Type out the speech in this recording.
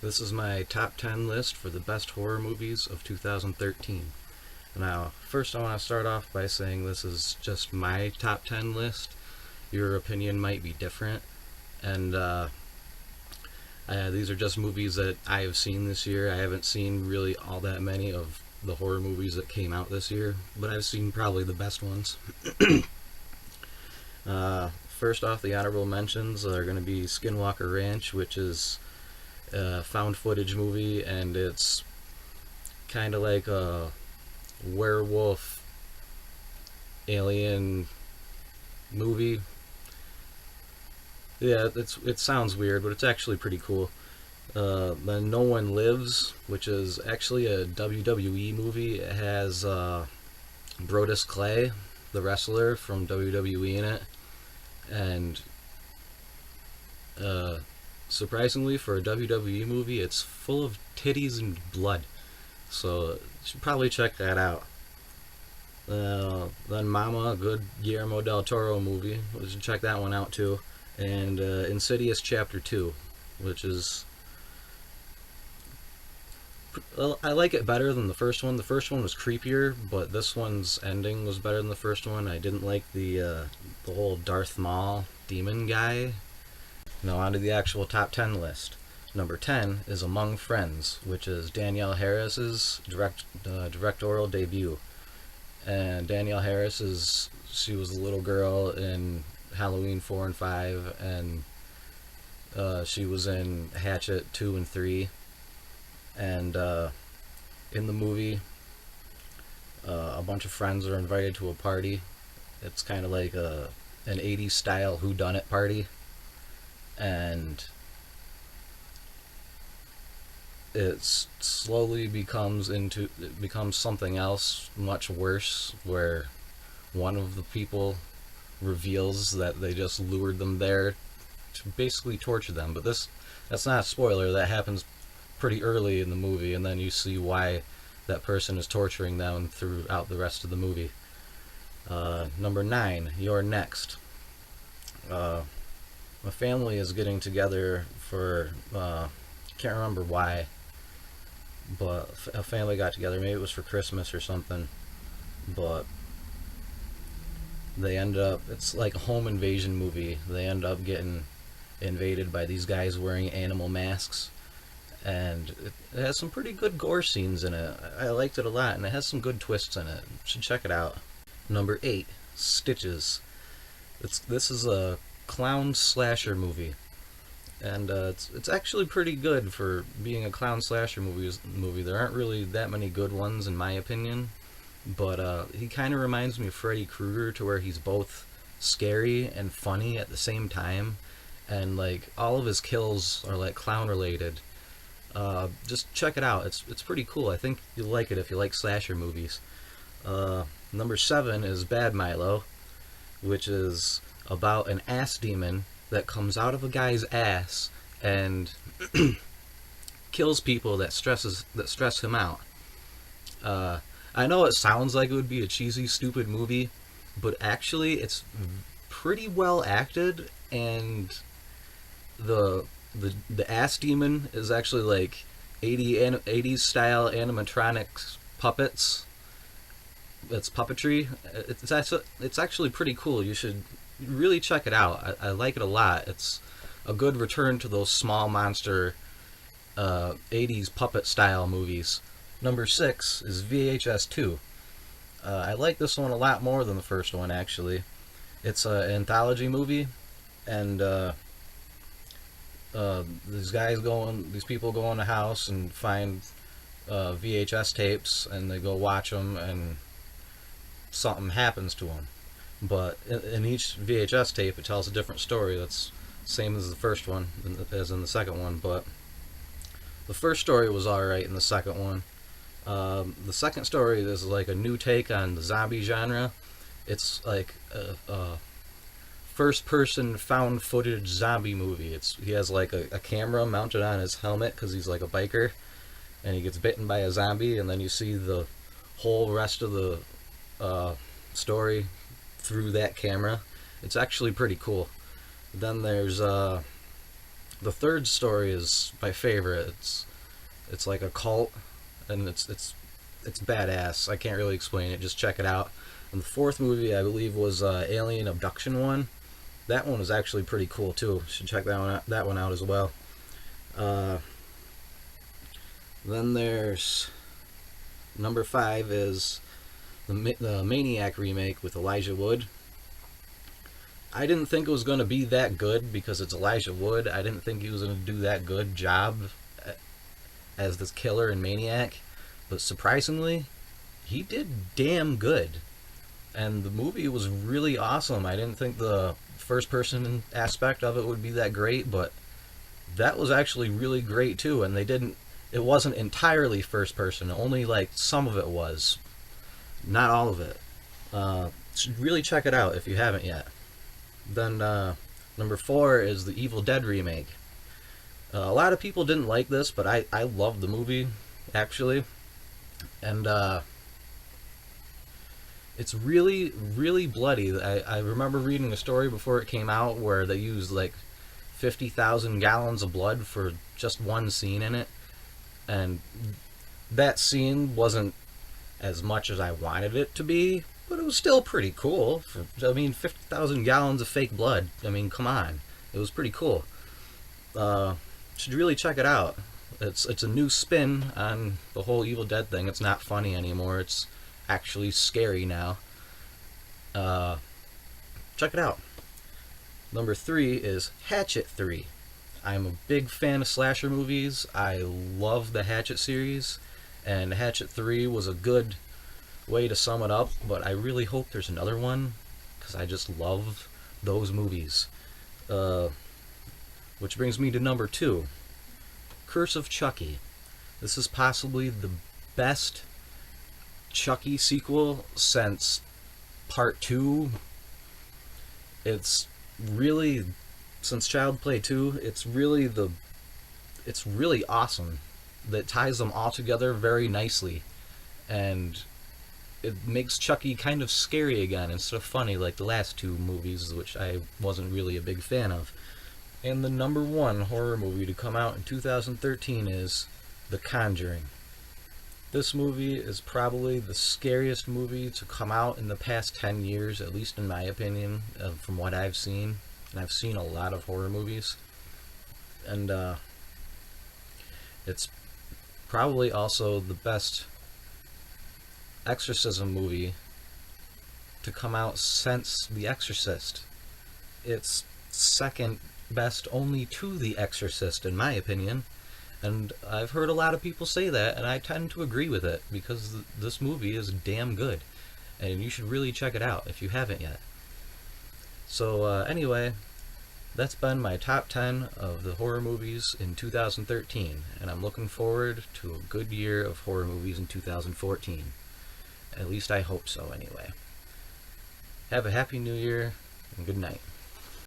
This is my top 10 list for the best horror movies of 2013. Now, first I want to start off by saying this is just my top 10 list. Your opinion might be different, and these are just movies that I have seen this year. I haven't seen really all that many of the horror movies that came out this year, but I've seen probably the best ones. First off, the honorable mentions are going to be Skinwalker Ranch, which is a found footage movie, and it's kind of like a werewolf alien movie. Yeah, it sounds weird, but it's actually pretty cool. Then No One Lives, which is actually a WWE movie. It has Brodus Clay, the wrestler from WWE, in it, and surprisingly, for a WWE movie, it's full of titties and blood. So you should probably check that out. Then Mama, a good Guillermo del Toro movie. We should check that one out too. And Insidious Chapter 2, which is... Well, I like it better than the first one. The first one was creepier, but this one's ending was better than the first one. I didn't like the whole Darth Maul demon guy. Now on to the actual top 10 list. Number 10 is Among Friends, which is Danielle Harris's directorial debut. And Danielle Harris she was a little girl in Halloween 4 and 5, and she was in Hatchet 2 and 3. And in the movie, a bunch of friends are invited to a party. It's kind of like an 80s style whodunit party. And it slowly becomes something else much worse, where one of the people reveals that they just lured them there to basically torture them. But that's not a spoiler. That happens pretty early in the movie, and then you see why that person is torturing them throughout the rest of the movie. Number 9, You're Next. My family is getting together for, can't remember why, but a family got together. Maybe it was for Christmas or something, but they end up, it's like a home invasion movie. They end up getting invaded by these guys wearing animal masks, and it has some pretty good gore scenes in it. I liked it a lot, and it has some good twists in it. You should check it out. Number 8, Stitches. This is a clown slasher movie, and it's actually pretty good for being a clown slasher movie. There aren't really that many good ones in my opinion, but he kind of reminds me of Freddy Krueger, to where he's both scary and funny at the same time, and like all of his kills are like clown related. Just check it out. It's pretty cool. I think you'll like it if you like slasher movies. Number 7 is Bad Milo, which is about an ass demon that comes out of a guy's ass and kills people that stress him out. I know it sounds like it would be a cheesy, stupid movie, but actually it's pretty well acted, and the ass demon is actually like 80s style animatronics puppets. It's puppetry. It's actually pretty cool. You should really check it out. I like it a lot. It's a good return to those small monster 80s puppet style movies. Number 6 is VHS 2. I like this one a lot more than the first one, actually. It's an anthology movie, and these people go in a house and find VHS tapes, and they go watch them, and something happens to them. But in each VHS tape, it tells a different story. That's same as the first one, as in the second one. But the first story was alright in the second one. The second story is like a new take on the zombie genre. It's like a first-person found footage zombie movie. He has like a camera mounted on his helmet because he's like a biker, and he gets bitten by a zombie, and then you see the whole rest of the story through that camera. It's actually pretty cool. Then there's the third story is my favorite. It's like a cult, and it's badass. I can't really explain it. Just check it out. And the fourth movie, I believe, was Alien Abduction one. That one was actually pretty cool too. Should check that one out as well. Uh, then there's number 5 is the Maniac remake with Elijah Wood. I didn't think it was going to be that good because it's Elijah Wood. I didn't think he was going to do that good job as this killer and Maniac, but surprisingly, he did damn good. And the movie was really awesome. I didn't think the first person aspect of it would be that great, but that was actually really great too. And it wasn't entirely first person, only like some of it was, not all of it. Should really check it out if you haven't yet. Then number 4 is the Evil Dead remake. A lot of people didn't like this, but I loved the movie actually, and it's really, really bloody. I remember reading a story before it came out where they used like 50,000 gallons of blood for just one scene in it. And that scene wasn't as much as I wanted it to be, but it was still pretty cool. 50,000 gallons of fake blood. I mean, come on. It was pretty cool. Should really check it out. It's a new spin on the whole Evil Dead thing. It's not funny anymore. It's actually scary now. Check it out. Number 3 is Hatchet 3. I'm a big fan of slasher movies. I love the Hatchet series, and Hatchet 3 was a good way to sum it up, but I really hope there's another one, because I just love those movies. Which brings me to number 2, Curse of Chucky. This is possibly the best Chucky sequel since Part 2. It's really, since Child Play 2, it's really awesome. That ties them all together very nicely, and it makes Chucky kind of scary again instead of funny like the last 2 movies, which I wasn't really a big fan of. And the number 1 horror movie to come out in 2013 is The Conjuring. This movie is probably the scariest movie to come out in the past 10 years, at least in my opinion, from what I've seen. And I've seen a lot of horror movies. And it's probably also the best exorcism movie to come out since The Exorcist. It's second best only to The Exorcist, in my opinion. And I've heard a lot of people say that, and I tend to agree with it, because this movie is damn good. And you should really check it out if you haven't yet. So anyway, that's been my top 10 of the horror movies in 2013, and I'm looking forward to a good year of horror movies in 2014. At least I hope so, anyway. Have a happy new year, and good night.